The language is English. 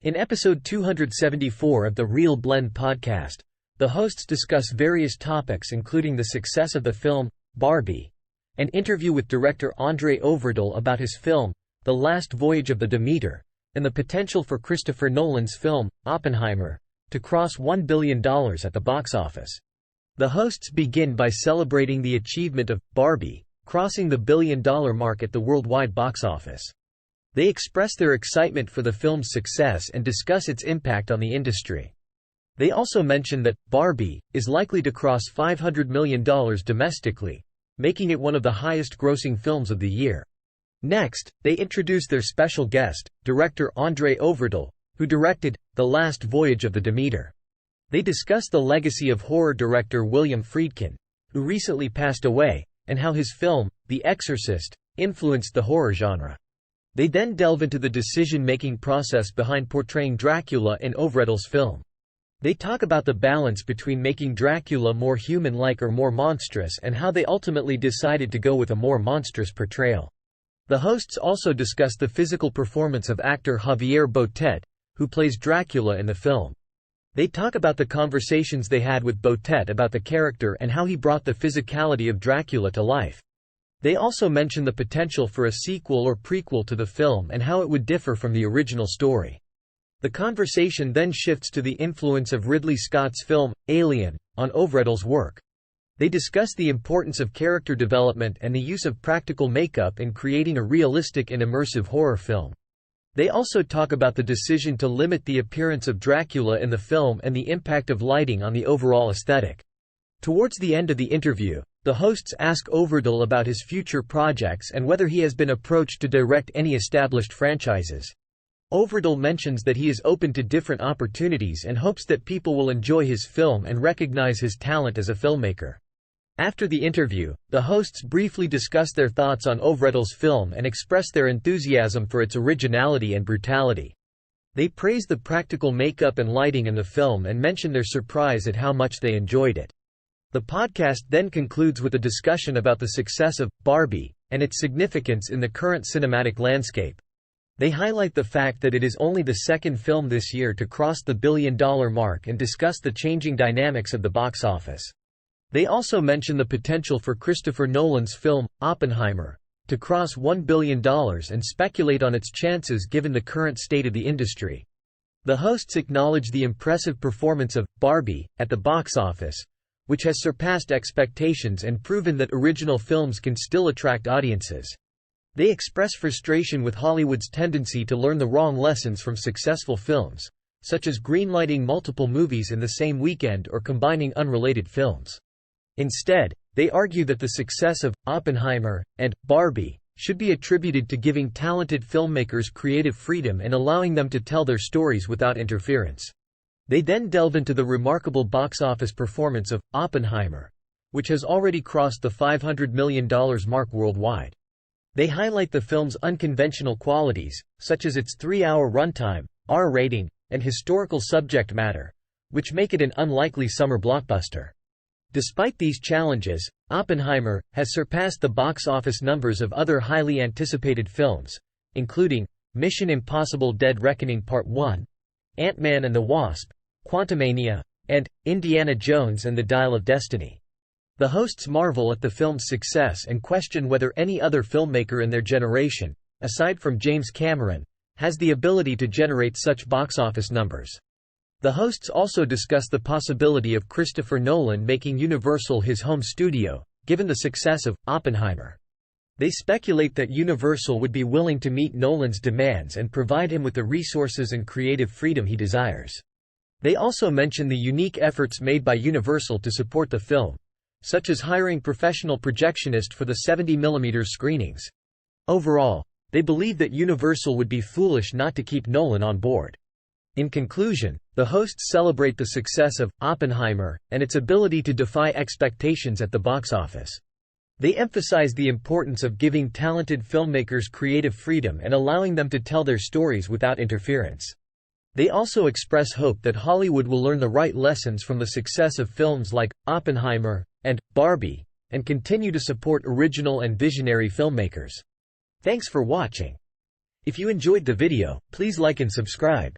In episode 274 of the ReelBlend podcast, the hosts discuss various topics including the success of the film, Barbie, an interview with director Andre Øvredal about his film, The Last Voyage of the Demeter, and the potential for Christopher Nolan's film, Oppenheimer, to cross $1 billion at the box office. The hosts begin by celebrating the achievement of Barbie, crossing the billion-dollar mark at the worldwide box office. They express their excitement for the film's success and discuss its impact on the industry. They also mention that Barbie is likely to cross $500 million domestically, making it one of the highest-grossing films of the year. Next, they introduce their special guest, director Andre Øvredal, who directed The Last Voyage of the Demeter. They discuss the legacy of horror director William Friedkin, who recently passed away, and how his film, The Exorcist, influenced the horror genre. They then delve into the decision-making process behind portraying Dracula in Øvredal's film. They talk about the balance between making Dracula more human-like or more monstrous and how they ultimately decided to go with a more monstrous portrayal. The hosts also discuss the physical performance of actor Javier Botet, who plays Dracula in the film. They talk about the conversations they had with Botet about the character and how he brought the physicality of Dracula to life. They also mention the potential for a sequel or prequel to the film and how it would differ from the original story. The conversation then shifts to the influence of Ridley Scott's film, Alien, on Øvredal's work. They discuss the importance of character development and the use of practical makeup in creating a realistic and immersive horror film. They also talk about the decision to limit the appearance of Dracula in the film and the impact of lighting on the overall aesthetic. Towards the end of the interview, the hosts ask Øvredal about his future projects and whether he has been approached to direct any established franchises. Øvredal mentions that he is open to different opportunities and hopes that people will enjoy his film and recognize his talent as a filmmaker. After the interview, the hosts briefly discuss their thoughts on Øvredal's film and express their enthusiasm for its originality and brutality. They praise the practical makeup and lighting in the film and mention their surprise at how much they enjoyed it. The podcast then concludes with a discussion about the success of Barbie and its significance in the current cinematic landscape. They highlight the fact that it is only the second film this year to cross the billion-dollar mark and discuss the changing dynamics of the box office. They also mention the potential for Christopher Nolan's film, Oppenheimer, to cross $1 billion and speculate on its chances given the current state of the industry. The hosts acknowledge the impressive performance of Barbie at the box office, which has surpassed expectations and proven that original films can still attract audiences. They express frustration with Hollywood's tendency to learn the wrong lessons from successful films, such as greenlighting multiple movies in the same weekend or combining unrelated films. Instead, they argue that the success of Oppenheimer and Barbie should be attributed to giving talented filmmakers creative freedom and allowing them to tell their stories without interference. They then delve into the remarkable box office performance of Oppenheimer, which has already crossed the $500 million mark worldwide. They highlight the film's unconventional qualities, such as its 3-hour runtime, R rating, and historical subject matter, which make it an unlikely summer blockbuster. Despite these challenges, Oppenheimer has surpassed the box office numbers of other highly anticipated films, including Mission Impossible: Dead Reckoning Part 1, Ant-Man and the Wasp, Quantumania, and Indiana Jones and the Dial of Destiny. The hosts marvel at the film's success and question whether any other filmmaker in their generation, aside from James Cameron, has the ability to generate such box office numbers. The hosts also discuss the possibility of Christopher Nolan making Universal his home studio, given the success of Oppenheimer. They speculate that Universal would be willing to meet Nolan's demands and provide him with the resources and creative freedom he desires. They also mention the unique efforts made by Universal to support the film, such as hiring professional projectionists for the 70mm screenings. Overall, they believe that Universal would be foolish not to keep Nolan on board. In conclusion, the hosts celebrate the success of Oppenheimer and its ability to defy expectations at the box office. They emphasize the importance of giving talented filmmakers creative freedom and allowing them to tell their stories without interference. They also express hope that Hollywood will learn the right lessons from the success of films like Oppenheimer and Barbie, and continue to support original and visionary filmmakers. Thanks for watching. If you enjoyed the video, please like and subscribe.